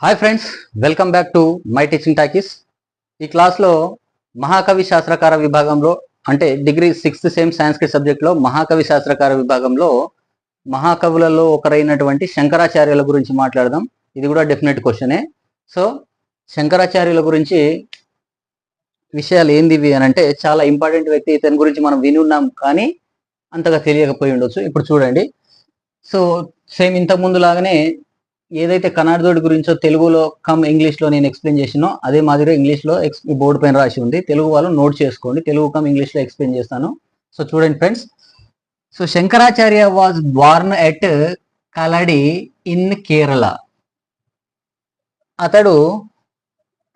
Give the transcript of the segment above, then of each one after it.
Hi friends, welcome back to my teaching talkies. ఈ క్లాస్లో మహాకవి శాస్త్రకార విభాగంలో అంటే డిగ్రీ 6th సెమ్ సాంస్క్రిట్ సబ్జెక్ట్లో మహాకవి శాస్త్రకార విభాగంలో మహాకవులలో ఒకరైనటువంటి శంకరాచార్యుల గురించి మాట్లాడదాం. ఇది కూడా డెఫినెట్ క్వశ్చనే. సో శంకరాచార్యుల గురించి విషయాలు ఏందివి అని అంటే చాలా ఇంపార్టెంట్ వ్యక్తి. ఇతని గురించి మనం విని ఉన్నాం కానీ అంతగా తెలియకపోయి ఉండొచ్చు. ఇప్పుడు చూడండి. సో సేమ్ ఇంతకు ముందు లాగానే ఏదైతే కన్నడదోడి గురించో తెలుగులో ఇంగ్లీష్లో నేను ఎక్స్ప్లెయిన్ చేసినో అదే మాదిరిగా ఇంగ్లీష్లో బోర్డు పైన రాసి ఉంది. తెలుగు వాళ్ళు నోట్ చేసుకోండి. తెలుగు ఇంగ్లీష్లో ఎక్స్ప్లెయిన్ చేస్తాను. సో చూడండి friends. So Shankaracharya was born at Kaladi in Kerala. అతడు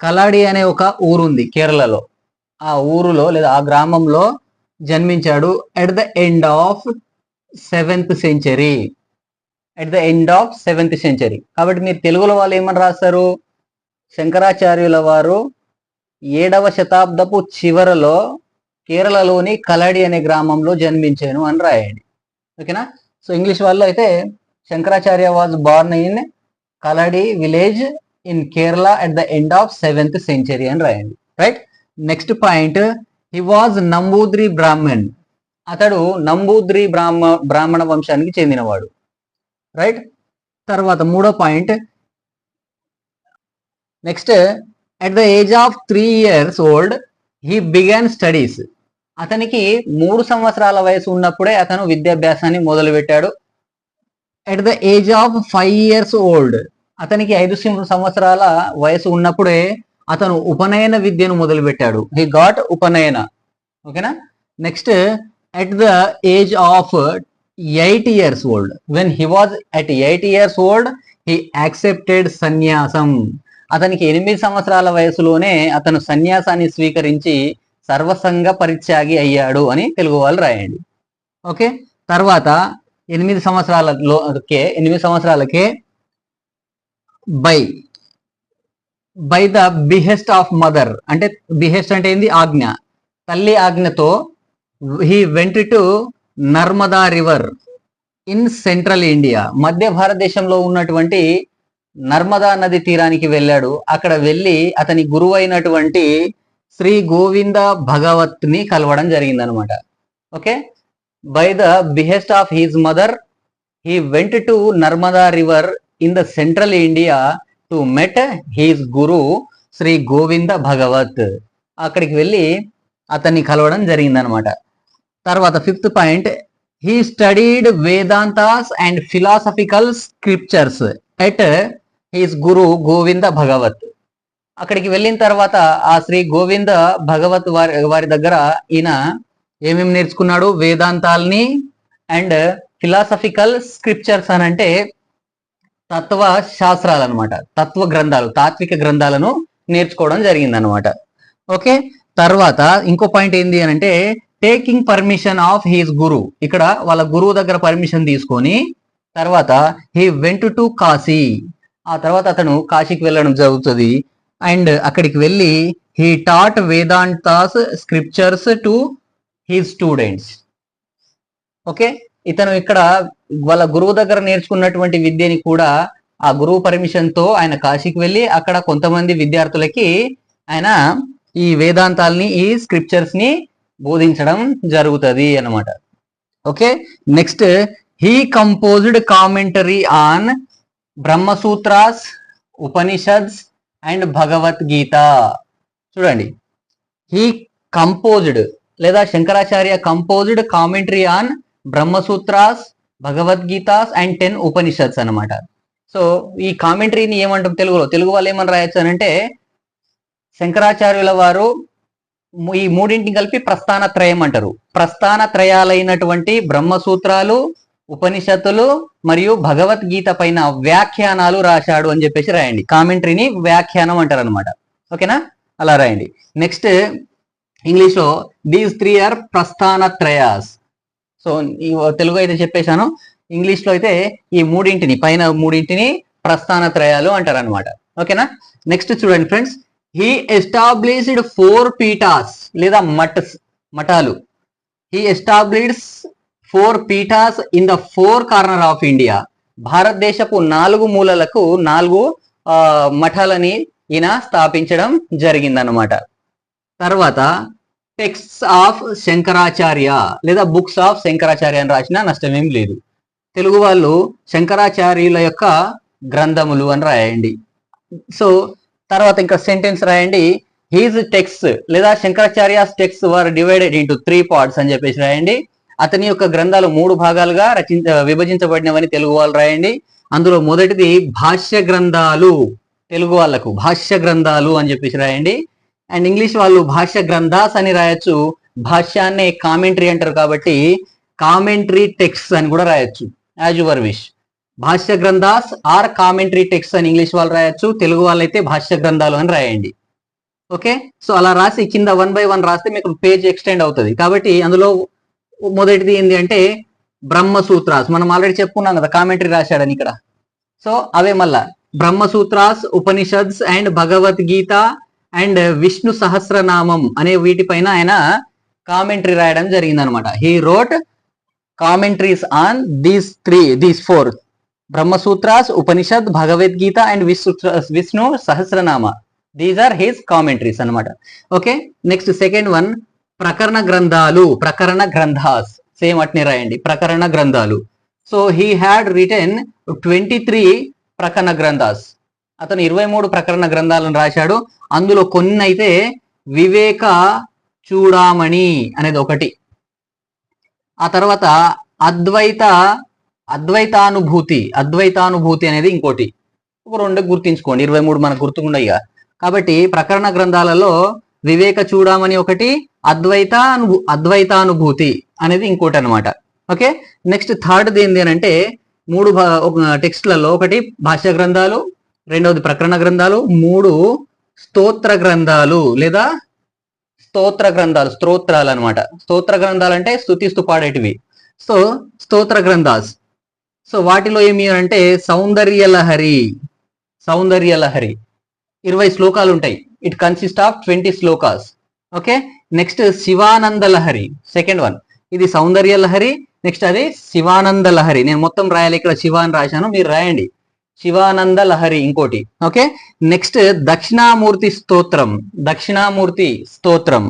కలాడి అనే ఒక ఊరుంది కేరళలో. ఆ ఊరులో లేదా ఆ గ్రామంలో జన్మించాడు. At the end of 7th century. At the end of 7th century. కాబట్టి మీరు తెలుగులో వాళ్ళు ఏమని రాస్తారు? శంకరాచార్యుల వారు 7వ శతాబ్దపు చివరలో కేరళలోని కలాడి అనే గ్రామంలో జన్మించాను అని రాయండి. ఓకేనా? సో ఇంగ్లీష్ వాళ్ళు అయితే Shankaracharya was born in Kaladi village in Kerala at the end of 7th century అని రాయండి. Right. Next point, he was Namboodiri Brahmin. అతడు నంబూద్రి బ్రాహ్మణ వంశానికి చెందినవాడు. రైట్. తర్వాత మూడో point, next at the age of 3 years old he began studies. అతనికి 3 సంవత్సరాల వయసు ఉన్నప్పుడే అతను విద్యాభ్యాసాన్ని మొదలుపెట్టాడు. At the age of 5 years old అతనికి 5 సంవత్సరాల వయసు ఉన్నప్పుడే అతను ఉపనయన విద్యను మొదలుపెట్టాడు. He got upanayana. ఓకేనా? Next at the age of 8 years old, when he was at 8 years old he accepted సన్యాసం. అతనికి 8 సంవత్సరాల వయసులోనే అతను సన్యాసాన్ని స్వీకరించి సర్వసంగ పరిత్యాగి అయ్యాడు అని తెలుగు వాళ్ళు రాయండి. ఓకే. తర్వాత 8 సంవత్సరాలకే by the behest of mother, అంటే బిహెస్ట్ అంటే ఏంది? ఆజ్ఞ. తల్లి ఆజ్ఞతో he went to Narmada river in central India. మధ్య భారతదేశంలో ఉన్నటువంటి నర్మదా నది తీరానికి వెళ్ళాడు. అక్కడ వెళ్ళి అతని గురువు అయినటువంటి శ్రీ గోవింద భగవత్ ని కలవడం జరిగిందనమాట. Okay. By the behest of his mother he went to Narmada river in the central India to met his guru Shri Govinda Bhagavat. అక్కడికి వెళ్ళి అతన్ని కలవడం జరిగిందనమాట. తర్వాత 5th point, he studied Vedantas and philosophical scriptures at his guru Govinda Bhagavat. అక్కడికి వెళ్ళిన తర్వాత ఆ శ్రీ గోవింద భగవత్ వారి దగ్గర ఈయన ఏమేమి నేర్చుకున్నాడు? వేదాంతాల్ని అండ్ ఫిలాసఫికల్ స్క్రిప్చర్స్ అని అంటే తత్వ శాస్త్రాలు అనమాట. తత్వ గ్రంథాలు, తాత్విక గ్రంథాలను నేర్చుకోవడం జరిగిందనమాట. ఓకే. తర్వాత ఇంకో పాయింట్ ఏంది అని అంటే టేకింగ్ పర్మిషన్ ఆఫ్ హిస్ గురు. ఇక్కడ వాళ్ళ గురువు దగ్గర పర్మిషన్ తీసుకొని తర్వాత హీ వెంట్ టు కాశీ. ఆ తర్వాత అతను కాశీకి వెళ్ళడం జరుగుతుంది. అండ్ అక్కడికి వెళ్ళి he taught Vedantas scriptures to his students. Okay. ఇతను ఇక్కడ వాళ్ళ గురువు దగ్గర నేర్చుకున్నటువంటి విద్యని కూడా ఆ గురువు పర్మిషన్ తో ఆయన కాశీకి వెళ్ళి అక్కడ కొంతమంది విద్యార్థులకి ఆయన ఈ వేదాంతాల్ని, ఈ స్క్రిప్చర్స్ ని బోధించడం జరుగుతుంది అన్నమాట. Okay. Next he composed commentary on Brahmasutras, Upanishads and Bhagavadgita. చూడండి, హీ కంపోజ్డ్ లేదా Shankaracharya composed commentary on Brahmasutras, Bhagavadgitas and 10 Upanishads అనమాట. సో ఈ కామెంటరీని ఏమంటాం తెలుగు వాళ్ళు ఏమని రాయొచ్చు అని అంటే శంకరాచార్యుల వారు ఈ మూడింటిని కలిపి ప్రస్థాన త్రయం అంటారు. ప్రస్థాన త్రయాలైనటువంటి బ్రహ్మసూత్రాలు, ఉపనిషత్తులు మరియు భగవద్గీత పైన వ్యాఖ్యానాలు రాశాడు అని చెప్పేసి రాయండి. కామెంటరీని వ్యాఖ్యానం అంటారు అనమాట. ఓకేనా? అలా రాయండి. నెక్స్ట్ ఇంగ్లీష్ లో దీస్ 3 ఆర్ ప్రస్థాన త్రయాస్. సో ఈ తెలుగు అయితే చెప్పేశాను. ఇంగ్లీష్ లో అయితే ఈ పైన మూడింటిని ప్రస్థాన త్రయాలు అంటారు అనమాట. ఓకేనా? నెక్స్ట్ చూడండి ఫ్రెండ్స్, హీ ఎస్టాబ్లిష్డ్ 4 పీఠాస్ లేదా మఠాలు. He established 4 peethas in the 4 corner of India. భారతదేశపు 4 మూలలకు 4 మఠాలని ఈయన స్థాపించడం జరిగిందనమాట. తర్వాత టెక్స్ట్స్ ఆఫ్ శంకరాచార్య లేదా బుక్స్ ఆఫ్ శంకరాచార్య అని రాసిన నష్టమేం లేదు. తెలుగు వాళ్ళు శంకరాచార్యుల యొక్క గ్రంథములు అని రాయండి. సో తర్వాత ఇంకా సెంటెన్స్ రాయండి, హీజ్ టెక్స్ట్ లేదా Shankaracharya's text were divided into 3 parts అని చెప్పేసి రాయండి. అతని యొక్క గ్రంథాలు 3 భాగాలుగా విభజించబడినవని తెలుగు వాళ్ళు రాయండి. అందులో మొదటిది భాష్య గ్రంథాలు, తెలుగు వాళ్ళకు భాష్య గ్రంథాలు అని చెప్పేసి రాయండి. అండ్ ఇంగ్లీష్ వాళ్ళు భాష్య గ్రంథాస్ అని రాయొచ్చు, భాష్యాన్నే కామెంటరీ అంటారు కాబట్టి కామెంటరీ టెక్స్ట్ అని కూడా రాయొచ్చు, as your wish. Bhashya granthas are commentary text అని ఇంగ్లీష్ వాళ్ళు రాయొచ్చు, తెలుగు వాళ్ళైతే భాష్య గ్రంథాలు అని రాయండి. ఓకే, సో అలా రాసి కింద 1 by 1 రాస్తే మీకు పేజ్ ఎక్స్టెండ్ అవుతుంది. కాబట్టి అందులో మొదటిది ఏంటి అంటే బ్రహ్మసూత్రాస్, మనం ఆల్రెడీ చెప్పుకున్నాం కదా కామెంటరీ రాశాడని ఇక్కడ. సో అవే మళ్ళా బ్రహ్మసూత్రాస్, ఉపనిషద్స్ అండ్ భగవద్గీత అండ్ విష్ణు సహస్రనామం అనే వీటిపైన ఆయన కామెంటరీ రాయడం జరిగింది అనమాట. He wrote commentaries on these 4 Brahmasutras, Upanishad, Bhagavadgita and Vishnu Sahasranama. These are his commentaries అనమాట. ఓకే, నెక్స్ట్ సెకండ్ వన్ ప్రకరణ గ్రంథాలు, ప్రకరణ గ్రంథాస్, సేమ్ అట్నే రాయండి ప్రకరణ గ్రంథాలు. So he had written 23 prakarana granthas. అతను 23 ప్రకరణ గ్రంథాలను రాశాడు. అందులో కొన్ని అయితే వివేక చూడామణి అనేది ఒకటి, ఆ తర్వాత అద్వైతానుభూతి అనేది ఇంకోటి. ఒక 2 గుర్తించుకోండి, 23 మనకు గుర్తుకుండయ్యా. కాబట్టి ప్రకరణ గ్రంథాలలో వివేక చూడామణి ఒకటి, అద్వైతానుభూతి అనేది ఇంకోటి అనమాట. ఓకే, నెక్స్ట్ థర్డ్ది ఏంటి అని అంటే 3 టెక్స్ట్లలో ఒకటి భాష్య గ్రంథాలు, రెండవది ప్రకరణ గ్రంథాలు, 3 స్తోత్ర గ్రంథాలు లేదా స్తోత్రాలు అనమాట. స్తోత్ర గ్రంథాలు అంటే స్తుతిస్తూ పాడేటివి. సో స్తోత్ర గ్రంథాస్. సో వాటిలో ఏమి అంటే సౌందర్యలహరి 20 శ్లోకాలు ఉంటాయి. It consist of 20 shlokas. Okay, next Shivananda Lahari second one. ఇది సౌందర్య లహరి, నెక్స్ట్ అది శివానంద లహరి. నేను మొత్తం రాయాలి, ఇక్కడ శివ అని రాశాను, మీరు రాయండి శివానంద లహరి ఇంకోటి. Okay, next Dakshinamurthy Stotram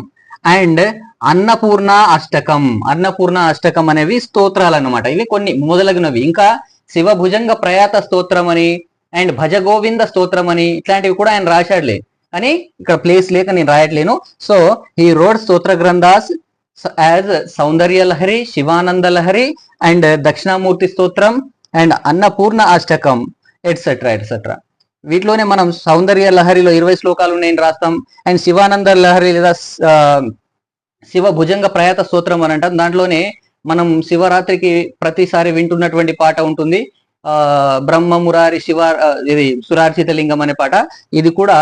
and Annapurna అష్టకం అనేవి స్తోత్రాలు అన్నమాట. ఇవి కొన్ని మొదలగునవి. ఇంకా శివభుజంగ ప్రయాత స్తోత్రం అని అండ్ భజ గోవింద స్తోత్రం అని ఇట్లాంటివి కూడా ఆయన రాశాడులే, కానీ ఇక్కడ ప్లేస్ లేక నేను రాయట్లేను. సో ఈ wrote stotra granthas as Soundarya Lahari, Shivananda Lahari and Dakshinamurthy Stotram and Annapurna Ashtakam etcetera. వీటిలోనే మనం సౌందర్య లహరిలో 20 శ్లోకాలు ఉన్నాయని రాస్తాం. అండ్ శివానంద లహరి లేదా శివ భుజంగ ప్రయాత స్తోత్రం అని అంటాం. దాంట్లోనే మనం శివరాత్రికి ప్రతిసారి వింటున్నటువంటి పాట ఉంటుంది, బ్రహ్మ మురారి శివ, ఇది సురార్చిత లింగం అనే పాట. ఇది కూడా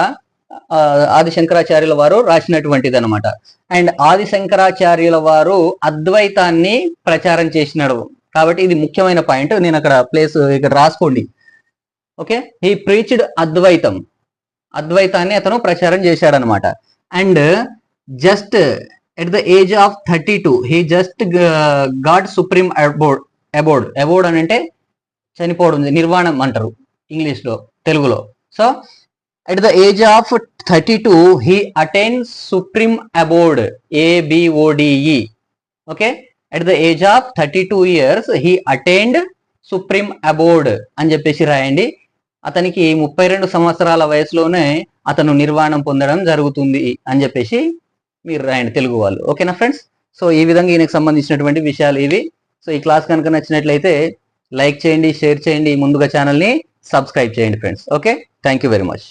ఆది శంకరాచార్యుల వారు రాసినటువంటిది అనమాట. అండ్ ఆది శంకరాచార్యుల వారు అద్వైతాన్ని ప్రచారం చేసినాడు కాబట్టి ఇది ముఖ్యమైన పాయింట్. నేను అక్కడ ప్లేస్ ఇక్కడ రాసుకోండి. ఓకే, హీ ప్రీచ్డ్ అద్వైతాన్ని అతను ప్రచారం చేశాడు అనమాట. And just at the age of 32 he just God supreme అబోర్డ్ అని అంటే చనిపోవడం, నిర్వాణం అంటారు ఇంగ్లీష్ లో, తెలుగులో. So at the age of 32 he attain supreme అబోర్డ్, ABODE. Okay, at the age of 32 years he attained supreme అబోర్డ్ అని చెప్పేసి రాయండి. అతనికి 32 సంవత్సరాల వయసులోనే అతను నిర్వాణం పొందడం జరుగుతుంది అని చెప్పేసి మీరు రాయండి తెలుగు వాళ్ళు. ఓకేనా ఫ్రెండ్స్? సో ఈ విధంగా ఈయనకు సంబంధించినటువంటి విషయాలు ఇవి. సో ఈ క్లాస్ కనుక నచ్చినట్లయితే లైక్ చేయండి, షేర్ చేయండి, ముందుగా ఛానల్ని సబ్స్క్రైబ్ చేయండి friends. Okay, thank you very much.